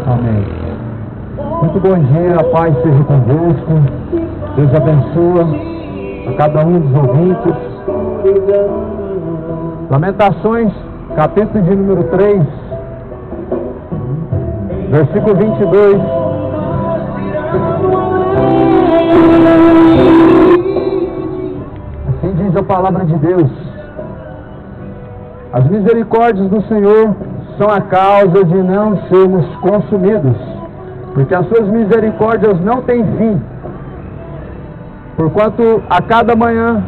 Amém. Muito bom dia, a paz seja convosco. Deus abençoa a cada um dos ouvintes. Lamentações, capítulo de número 3, versículo 22. Assim diz a palavra de Deus: as misericórdias do Senhor são a causa de não sermos consumidos, porque as suas misericórdias não têm fim. Porquanto a cada manhã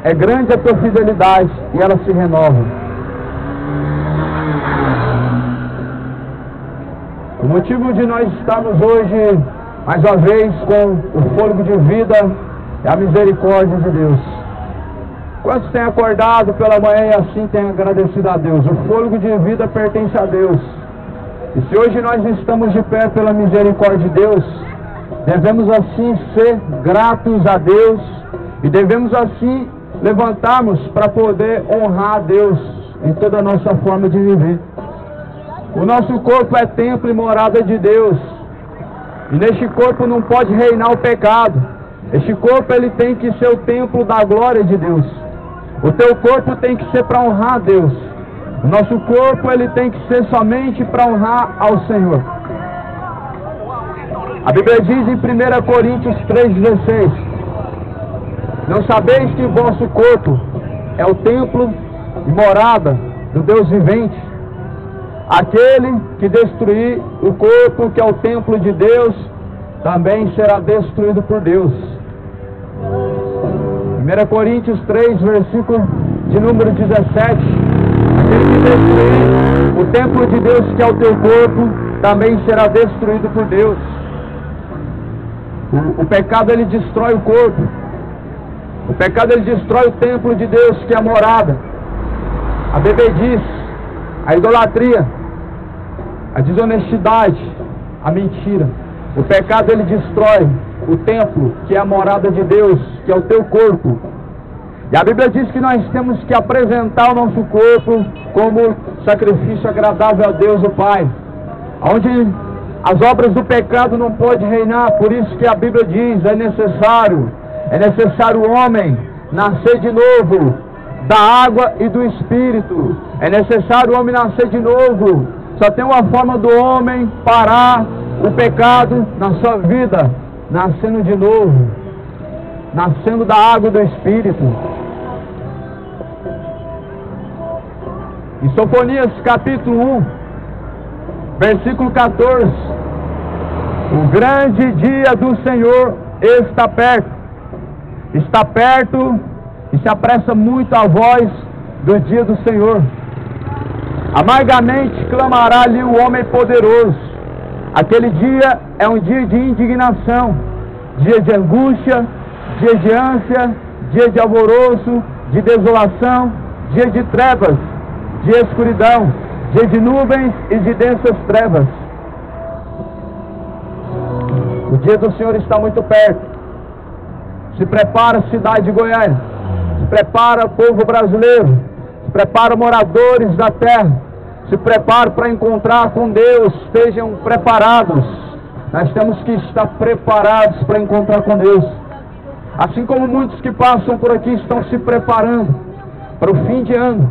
é grande a tua fidelidade e ela se renova. O motivo de nós estarmos hoje, mais uma vez, com o fôlego de vida é a misericórdia de Deus. Quantos têm acordado pela manhã e assim têm agradecido a Deus? O fôlego de vida pertence a Deus. E se hoje nós estamos de pé pela misericórdia de Deus, devemos assim ser gratos a Deus e devemos assim levantarmos para poder honrar a Deus em toda a nossa forma de viver. O nosso corpo é templo e morada de Deus, e neste corpo não pode reinar o pecado. Este corpo ele tem que ser o templo da glória de Deus. O teu corpo tem que ser para honrar a Deus. O nosso corpo ele tem que ser somente para honrar ao Senhor. A Bíblia diz em 1 Coríntios 3,16: não sabeis que o vosso corpo é o templo e morada do Deus vivente? Aquele que destruir o corpo, que é o templo de Deus, também será destruído por Deus. 1 Coríntios 3, versículo de número 17: aquele que destruir o templo de Deus, que é o teu corpo, também será destruído por Deus. O pecado ele destrói o corpo. O pecado ele destrói o templo de Deus, que é a morada. A bebedice, a idolatria, a desonestidade, a mentira. O pecado ele destrói o templo, que é a morada de Deus, que é o teu corpo. E a Bíblia diz que nós temos que apresentar o nosso corpo como sacrifício agradável a Deus o Pai, onde as obras do pecado não podem reinar. Por isso que a Bíblia diz: é necessário o homem nascer de novo da água e do Espírito. É necessário o homem nascer de novo. Só tem uma forma do homem parar o pecado na sua vida: nascendo de novo, nascendo da água e do Espírito. Em Sofonias capítulo 1, versículo 14: o grande dia do Senhor está perto e se apressa muito a voz do dia do Senhor. Amargamente clamará ali o homem poderoso. Aquele dia é um dia de indignação, dia de angústia, dia de ânsia, dia de alvoroço, de desolação, dia de trevas, de escuridão, dia de nuvens e de densas trevas. O dia do Senhor está muito perto. Se prepara, cidade de Goiânia. Se prepara, povo brasileiro. Se prepara, moradores da terra. Se prepara para encontrar com Deus. Estejam preparados. Nós temos que estar preparados para encontrar com Deus. Assim como muitos que passam por aqui estão se preparando para o fim de ano.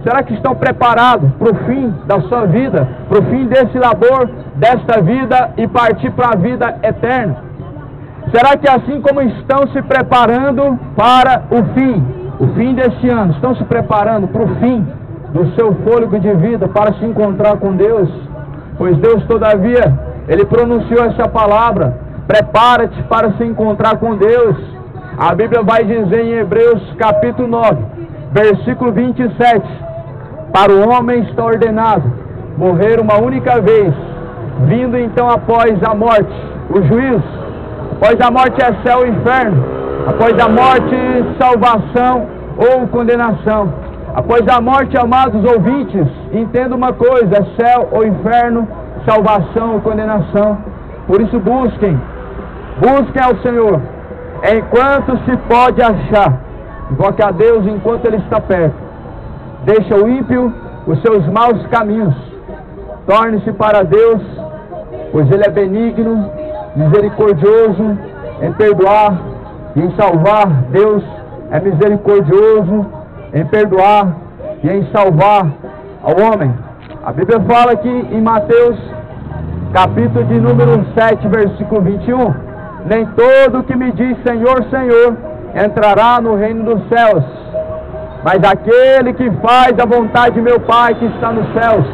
Será que estão preparados para o fim da sua vida? Para o fim desse labor, desta vida e partir para a vida eterna? Será que assim como estão se preparando para o fim deste ano, estão se preparando para o fim do seu fôlego de vida, para se encontrar com Deus? Pois Deus, todavia, Ele pronunciou essa palavra: prepara-te para se encontrar com Deus. A Bíblia vai dizer em Hebreus capítulo 9, versículo 27: para o homem está ordenado morrer uma única vez, vindo então após a morte o juízo. Após a morte é céu e inferno. Após a morte, salvação ou condenação. Após a morte, amados ouvintes, entenda uma coisa: é céu ou inferno, salvação ou condenação. Por isso busquem ao Senhor enquanto se pode achar. Invoque a Deus enquanto Ele está perto. Deixa o ímpio os seus maus caminhos. Torne-se para Deus, pois Ele é benigno, misericordioso em perdoar e em salvar. Deus é misericordioso em perdoar e em salvar ao homem. A Bíblia fala aqui em Mateus, capítulo de número 7, versículo 21, nem todo que me diz Senhor, Senhor, entrará no reino dos céus, mas aquele que faz a vontade de meu Pai que está nos céus.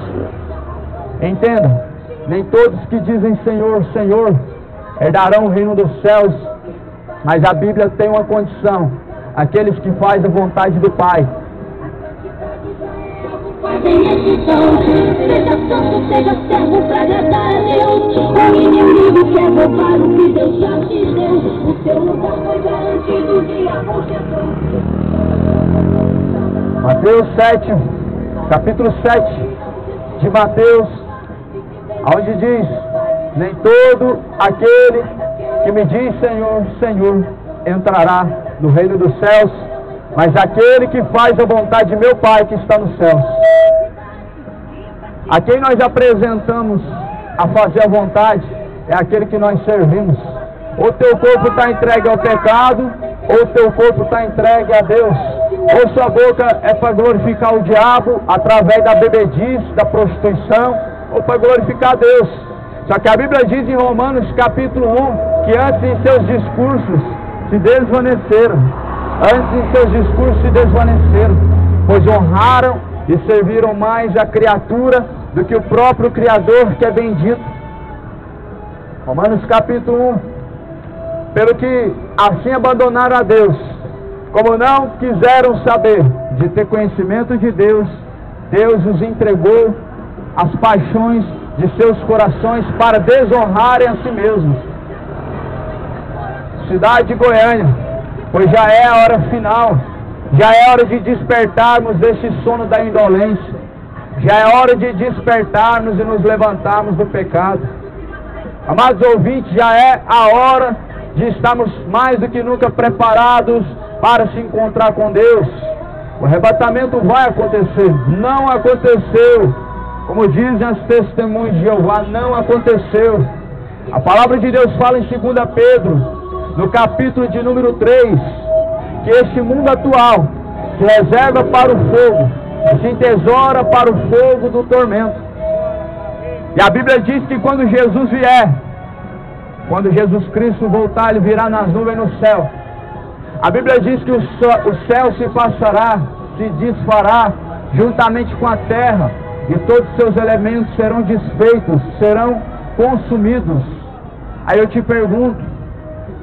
Entenda, nem todos que dizem Senhor, Senhor, herdarão o reino dos céus, mas a Bíblia tem uma condição: aqueles que fazem a vontade do Pai. Seja santo, seja servo para agradar a Deus. O inimigo quer roubar o que Deus já te deu. O seu lugar foi garantido de aposentação. Mateus 7, capítulo 7 de Mateus, onde diz: nem todo aquele que me diz Senhor, Senhor, entrará no reino dos céus, mas aquele que faz a vontade de meu Pai que está nos céus. A quem nós apresentamos a fazer a vontade é aquele que nós servimos. Ou teu corpo está entregue ao pecado, ou teu corpo está entregue a Deus. Ou sua boca é para glorificar o diabo através da bebedice, da prostituição, ou para glorificar a Deus. Só que a Bíblia diz em Romanos capítulo 1 que antes em seus discursos se desvaneceram. Antes em seus discursos se desvaneceram, pois honraram e serviram mais a criatura do que o próprio Criador, que é bendito. Romanos capítulo 1. Pelo que assim abandonaram a Deus, como não quiseram saber de ter conhecimento de Deus, Deus os entregou às paixões de seus corações para desonrarem a si mesmos. Cidade de Goiânia, pois já é a hora final, já é hora de despertarmos desse sono da indolência, já é hora de despertarmos e nos levantarmos do pecado. Amados ouvintes, já é a hora de estarmos mais do que nunca preparados para se encontrar com Deus. O arrebatamento vai acontecer, não aconteceu, como dizem as testemunhas de Jeová, não aconteceu. A palavra de Deus fala em 2 Pedro, no capítulo de número 3, que este mundo atual se reserva para o fogo, se entesoura para o fogo do tormento. E a Bíblia diz que quando Jesus vier, quando Jesus Cristo voltar, Ele virá nas nuvens no céu. A Bíblia diz que o céu se passará, se desfará juntamente com a terra, e todos os seus elementos serão desfeitos, serão consumidos. Aí eu te pergunto,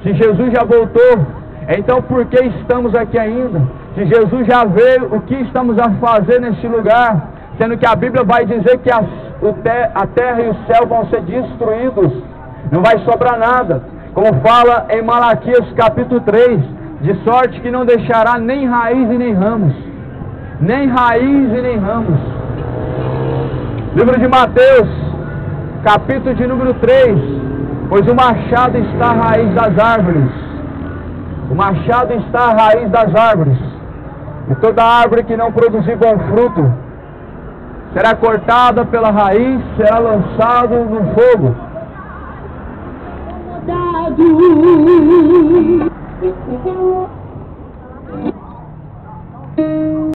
se Jesus já voltou, então por que estamos aqui ainda? Se Jesus já veio, o que estamos a fazer neste lugar? Sendo que a Bíblia vai dizer que a terra e o céu vão ser destruídos, não vai sobrar nada. Como fala em Malaquias capítulo 3, de sorte que não deixará nem raiz e nem ramos. Nem raiz e nem ramos. Livro de Mateus, capítulo de número 3, pois o machado está à raiz das árvores. O machado está à raiz das árvores. E toda árvore que não produzir bom fruto será cortada pela raiz, será lançado no fogo.